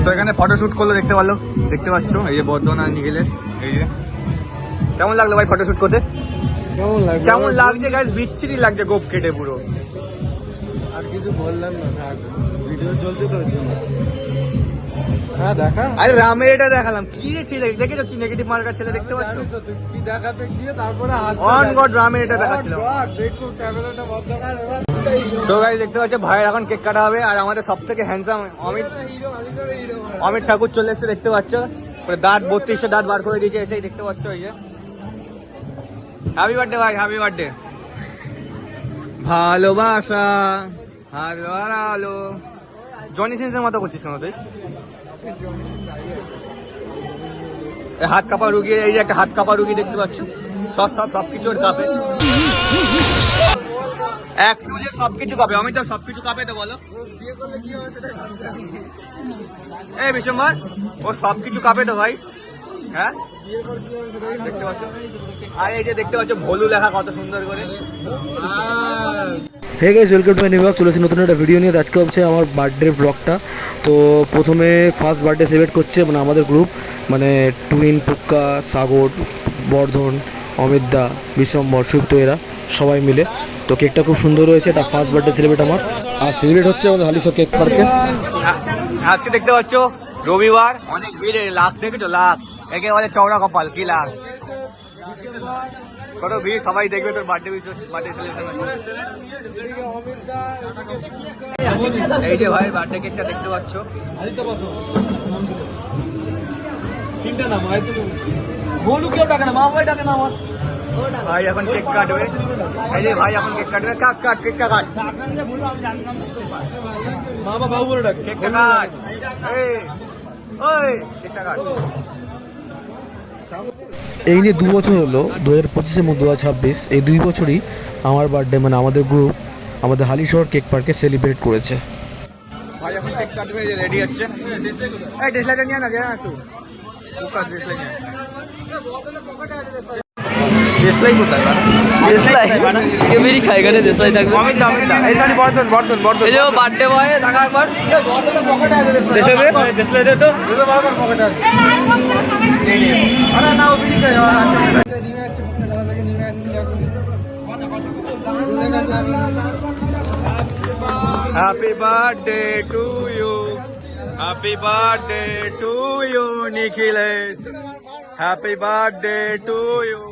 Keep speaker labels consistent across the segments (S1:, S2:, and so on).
S1: তো এখানে ফটোশুট করলো, দেখতে পাচ্ছ এই যে বর্ধমান আর নিখিলেশ। এই যে কেমন লাগলো ভাই ফটোশুট করতে? কেমন লাগছে গাইস? বিচ্ছিরি লাগছে, গোপ কেটে পুরো।
S2: আর কিছু বললাম না, থাক, ভিডিও চলছে তো ওর জন্য। হ্যাঁ দেখা,
S1: আরে রামের এটা দেখালাম কি রে ছেলে, দেখেছো কি নেগেটিভ মার্কার ছেলে দেখতে পাচ্ছ?
S2: কি দেখাতে গিয়ে তারপরে
S1: অন গড রামের এটা দেখাচ্ছিল।
S2: দেখো ক্যামেরাটা বন্ধ কর।
S1: তো গাইস দেখতে পাচ্ছ ভাইয়ের এখন কেক কাটা হবে, আর আমাদের সব থেকে হ্যান্ডসাম অমিত ঠাকুর চলে এসেছে, দেখতে পাচ্ছ দাঁত 3200 দাঁত বার করে দিয়েছে এসেই, দেখতে পাচ্ছ। এই যে হ্যাপি বার্থডে ভাই, হ্যাপি বার্থডে। ভালোবাসা হাত বাড়ালো। জনি সিন্সের মতো করছিস কেন তুই? হাত কাপা রুগী, এই যে একটা হাত কাপা রুগী দেখতে পাচ্ছ, সবকিছু কাঁপে, এক চুলে সবকিছু কাঁপে। আমি তো সবকিছু কাঁপে তো বলো,
S2: বিয়ে করলে কি হবে সেটা
S1: এই বিশ্বম্বর, ও সবকিছু কাঁপে তো ভাই। হ্যাঁ
S2: বিয়ের পর কি হবে সেটাই
S1: দেখতে পাচ্ছ। আর এই যে দেখতে পাচ্ছ ভোলু লেখা কত সুন্দর করে।
S3: Hey guys, welcome to my new vlog. চলেছি নতুন একটা ভিডিও নিয়ে। আজকে হচ্ছে আমার বার্থডে ব্লগটা। তো প্রথমে ফার্স্ট বার্থডে সেলিব্রেট করছে মানে আমাদের গ্রুপ, মানে টুইন, পুক্কা, সাগর, বর্ধন, অমিতদা, বিশ্বম্বর, সুপ্ত, এরা সবাই মিলে। তো কেকটা খুব সুন্দর হয়েছে, এটা ফার্স্ট বার্থডে সেলিব্রেট আমার। আর সেলিব্রেট হচ্ছে আমাদের হালিশহর কেক পার্কে।
S1: আজকে দেখতে পাচ্ছ রবিবার, অনেক ভিড়, লাখ দেখেছো, লাখ, একে বলে চওড়া কপাল, কি লাখ, কত ভিড়, সবাই দেখবে তোর বার্থডে সেলিব্রেশন। এই যে ভাই বার্থডে কেকটা দেখতে পাচ্ছ,
S2: বলু কেউ ডাকে না, মা ভাই ডাকে না আমার।
S1: ভাই এখন কেক কাটবে। এই যে ভাই এখন কেক কাটবে, কাট কেকটা কাট,
S2: মা বাবু বলে ডাকে।
S1: কেকটা কাট, ওই কেকটা কাট।
S3: এই নিয়ে 2 বছর হলো, 2025 এবং 2026, এই 2 বছরই আমার বার্থডে মানে আমাদের গ্রুপ আমাদের হালিশহর কেক পার্কে সেলিব্রেট করেছে।
S1: ভাই এখন কেক কাটবে, এই যে রেডি হচ্ছে। এই ডিসলাইটটা নিয়ে না, একটু ফোকাস, ডিসলাইট নিয়ে। ডিসলাই কোথায়?
S4: দেশলাই কে বেরি খায়গা রে, দেশলাই থাকবে।
S1: অমিত দা এই সানি বর্ধন
S4: এই যে বার্থডে বয় দেখা একবার
S1: বর্ধনের পকেটে আছে ডিসলাই দে তো বারবার পকেটে আছে।
S2: আরে না, ও বিড়ি খায়। আচ্ছা নিমে আছে, দাদা থেকে নিমে আছে এখন।
S1: Happy birthday to you, happy birthday to you Nikhilesh, happy birthday to you.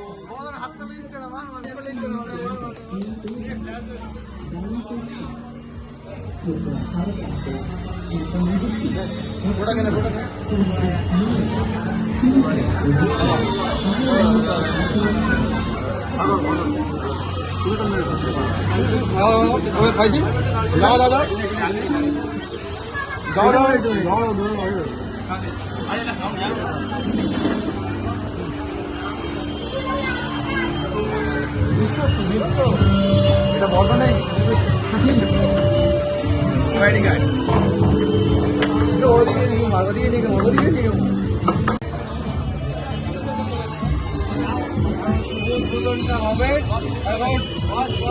S2: খাইছি যাও দাদা,
S1: এটা বর্ধনে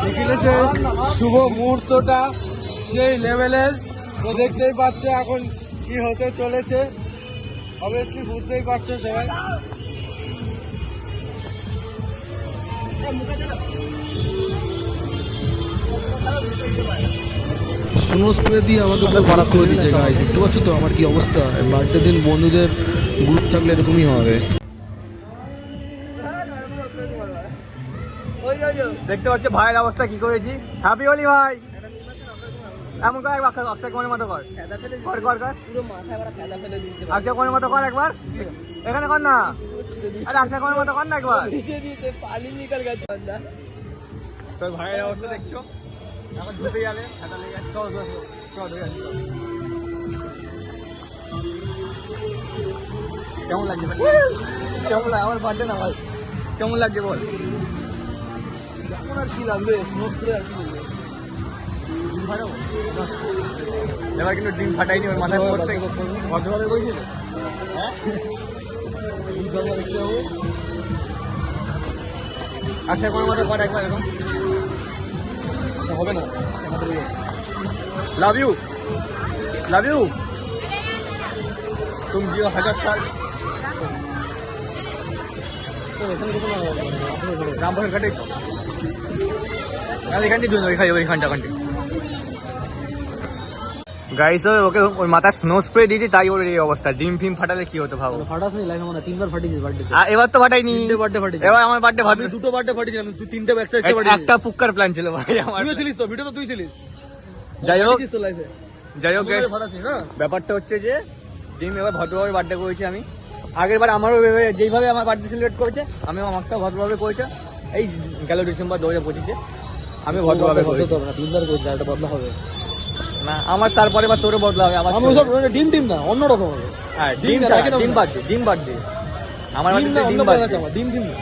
S2: নিখিলেশের শুভ মুহূর্তটা সেই লেভেলের। তো দেখতেই পাচ্ছে এখন কি হতে চলেছে, অবভিয়াসলি বুঝতেই পারছে সবাই।
S3: স্নো স্প্রে দিয়ে আমাকে পুরো খারাপ করে দিয়েছে গাইস, দেখতে পাচ্ছ তো আমার কি অবস্থা। বার্থডে দিন বন্ধুদের গ্রুপ থাকলে এরকমই হবে।
S1: দেখতে পাচ্ছ ভাইয়ের অবস্থা কি করেছি। হ্যাপি হোলি ভাই, এমন কর একবার, অক্ষয় কুমারের মতো কর, অক্ষয় কুমারের মতো কর একবার, এখানে কর না, আরে অক্ষয় কুমারের মতো কর না একবার। তোর ভাইয়ের অবস্থা দেখছো, এখন ধুতে যাবে, কেমন লাগছে ভাই? কেমন লাগে আমার বার্থডে না ভাই, কেমন লাগছে বল?
S2: আর কি লাগবে, স্নো স্প্রে আর কি লাগবে।
S1: এবার কিন্তু ডিম ফাটাইনি ওর মাথায় পড়তে,
S2: ভদ্রভাবে বলছিল হ্যাঁ, দেখতে হবে।
S1: আচ্ছা কোনো মতো কর একবার এখন,
S2: হবে না।
S1: Love you, love you. तुम जियो 1000 साल রামপুরের ঘাটে এখান থেকে ওইখানটা গাইস ওকে ওই মাথায় স্নো স্প্রে দিয়েছি তাই ওর এই অবস্থা ডিম ফিম ফাটালে কি হতো ভাবো
S3: ফাটাসনি লাইফে মানে 3বার ফাটিয়েছিস বার্থডে
S1: এবার তো ফাটাইনি
S3: বার্থডে ফাটিয়েছিস
S1: এবার আমার বার্থডে ভাবি
S3: দুটো বার্থডে ফাটিয়েছিলাম তুই 3টে
S1: একটা পুক্কার প্ল্যান ছিল ভাই আমার
S3: তুইও ছিলিস তো ভিডিও তো তুই ছিলিস
S1: যাই হোক
S3: তো লাইফে
S1: ফাটাসনি না ব্যাপারটা হচ্ছে যে ডিম এবার ভদ্রভাবে বার্থডে করেছি আমি আগের বার আমারও যেইভাবে আমার বার্থডে সেলিব্রেট করেছে আমিও আমারটাও ভদ্রভাবে করেছে এই গেল ডিসেম্বর 2025-এ আমি ভদ্রভাবে করেছি
S3: তো না 3বার করেছিস একটা বদলা হবে
S1: না আমার তারপরে বা তোরও বদলা হবে আমার
S3: আমি ওসব ডিম না অন্য রকম হবে
S1: হ্যাঁ ডিম বার্থডে আমার বার্থডে
S3: ডিম না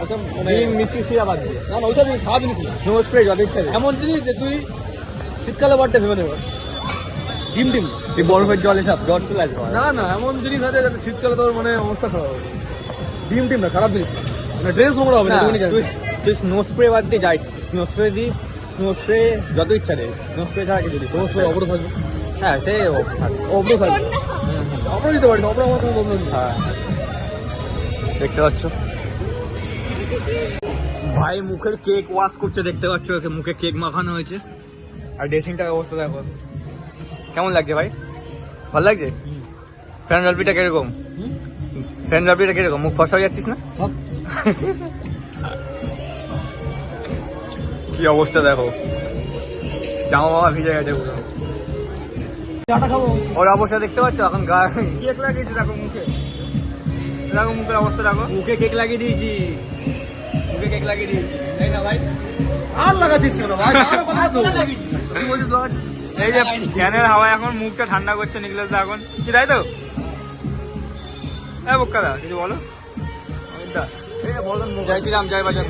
S3: ওসব
S1: ডিম মিষ্টি শিরা বার্থডে
S3: না না ওসব খাওয়া জিনিস না
S1: স্নো স্প্রে যত ইচ্ছা
S3: এমন জিনিস যে তুই শীতকালে বার্থডে ভেবে নেবে ডিম
S1: তুই বরফের জল এসব জ্বর চলে আসবে
S3: না না এমন জিনিস আছে যাতে শীতকালে তোর মানে অবস্থা খারাপ হবে ডিম না খারাপ জিনিস মানে ড্রেস নোংরা হবে না
S1: তুই স্নো স্প্রে বাদ দিয়ে যাই স্নো স্প্রে যত ইচ্ছা রে স্নো স্প্রে ছাড়া কিছু
S3: স্নো স্প্রে অবরোধ থাকবে
S1: হ্যাঁ সে
S3: অবরোধ থাকবে অবরোধ দিতে পারিস অবরোধ আমার কোনো প্রবলেম নেই
S1: হ্যাঁ দেখতে পাচ্ছ ভাই মুখের কেক ওয়াশ করছে দেখতে পাচ্ছ ওকে মুখে কেক মাখানো হয়েছে আর ড্রেসিংটার অবস্থা দেখো কেমন লাগছে ভাই ভালো লাগছে ফ্যান রালপিটা কিরকম মুখ ফসা হয়ে যাচ্ছিস না কি অবস্থা দেখো জামা বাবা ভিজে গেছে পুরো
S3: চাটা খাবো
S1: ওর অবস্থা দেখতে পাচ্ছ এখন কেক লাগিয়েছি দেখো মুখের অবস্থা দেখো মুখে কেক লাগিয়ে দিয়েছি তাই না ভাই
S3: আর লাগাচ্ছিস কেন ভাই আর কথা তো
S1: এই যে ফ্যানের হাওয়া এখন মুখটা ঠান্ডা করছে নিকলেশ দা এখন কি তাই তো বোক্কাদা কিছু বলো জয় শ্রীরাম জয় বাজান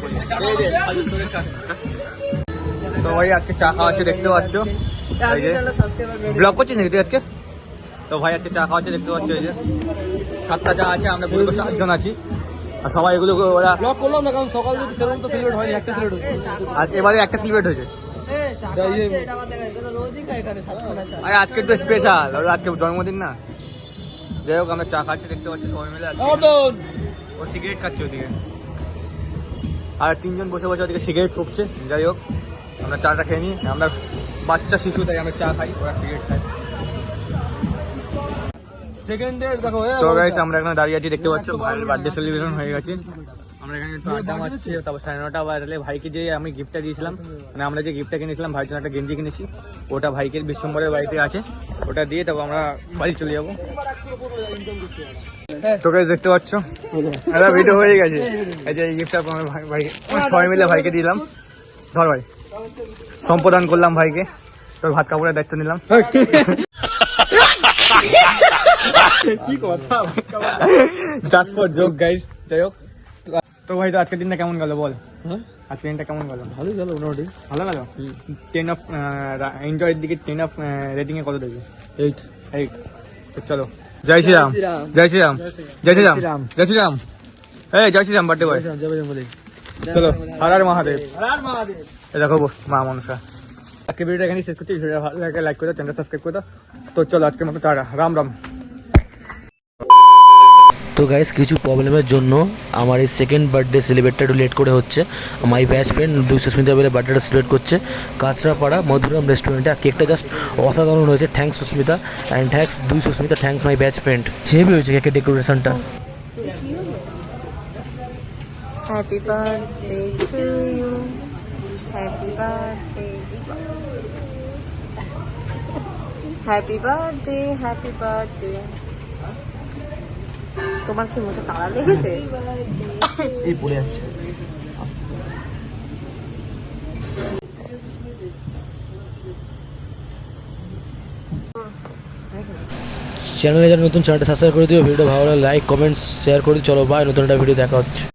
S1: তো ভাই আজকে চা খাওয়াচ্ছে দেখতে পাচ্ছ ব্লগ করছিস নাকি তুই আজকে তো ভাই আজকে চা খাওয়াচ্ছে দেখতে পাচ্ছ এই যে 7টা চা আছে আমরা পুরো 7 জন আছি আর সবাই এগুলো ওরা
S3: ব্লগ করলাম না কারণ সকাল যদি সেরকম তো সেলিব্রেট হয়নি একটা সেলিব্রেট হয়েছে
S1: আজ এবারে একটা সেলিব্রেট হয়েছে আরে আজকে একটু স্পেশাল আজকে জন্মদিন না যাই হোক আমরা চা খাচ্ছি দেখতে পাচ্ছি সবাই মিলে ও সিগারেট খাচ্ছে ওদিকে আর 3 জন বসে ওদিকে সিগারেট ফুঁকছে যাই হোক আমরা চাটা খেয়ে নিই আমরা বাচ্চা শিশু তাই আমরা চা খাই ওরা সিগারেট খায় তো গাইস আমরা এখানে দাঁড়িয়ে আছি দেখতে পাচ্ছ ভাইয়ের বার্থডে সেলিব্রেশন হয়ে গেছে আমরা এখানে একটু আড্ডা মারছি তারপর 9:30 বাজলে ভাইকে যে আমি গিফটটা দিয়েছিলাম মানে আমরা যে গিফটটা কিনেছিলাম ভাইয়ের জন্য একটা গেঞ্জি কিনেছি ওটা ভাইকে বিশ্বম্বরের বাড়িতে আছে ওটা দিয়ে তারপর আমরা বাড়ি চলে যাবো তো গাইস দেখতে পাচ্ছ একটা ভিডিও হয়ে গেছে এই যে এই গিফটটা ভাইকে সবাই মিলে ভাইকে দিলাম ধর ভাই সম্প্রদান করলাম ভাইকে তো ভাত কাপড়ের দায়িত্ব নিলাম কি কথা জাস্ট ফর জোক গাইস যাই হোক তো ভাই তো আজকের দিনটা কেমন গেল বল আজকের দিনটা কেমন গেল
S3: ভালোই গেল মোটামুটি
S1: ভালো গেল 10 অফ এনজয়ের দিকে 10 অফ রেটিং এ কত দেবে 8 তো চলো জয় শ্রীরাম জয় শ্রীরাম জয় শ্রীরাম জয় শ্রীরাম এই জয় শ্রীরাম বার্থডে বয় চলো হর হর মহাদেব এই দেখো মা মনসা আজকে ভিডিওটা এখানেই শেষ করছি ভিডিওটা ভালো লাগে লাইক করে দাও চ্যানেলটা সাবস্ক্রাইব করে দাও তো চলো আজকের মতো টাটা রাম রাম
S3: তো গাইস কিছু প্রবলেমের জন্য আমার এই সেকেন্ড বার্থডে সেলিব্রেটটা একটু লেট করে হচ্ছে মাই বেস্ট ফ্রেন্ড দুই সুস্মিতা বলে বার্থডেটা সেলিব্রেট করছে কাঁচরাপাড়া মধুরাম রেস্টুরেন্টে আর কেকটা জাস্ট অসাধারণ হয়েছে থ্যাঙ্কস সুস্মিতা অ্যান্ড থ্যাঙ্কস দুই Susmita thanks my best friend heavy হয়েছে কেকের ডেকোরেশনটা
S5: Happy birthday to you. Happy birthday. Happy birthday, happy birthday. তোমার কি মুখে তালা লেগেছে?
S3: এই পড়ে যাচ্ছে চ্যানেলে যারা নতুন চ্যানেলটা সাবস্ক্রাইব করে দিও ভিডিও ভালো লাগলে লাইক কমেন্টস শেয়ার করে দিও চলো বাই নতুন একটা ভিডিও দেখা হচ্ছে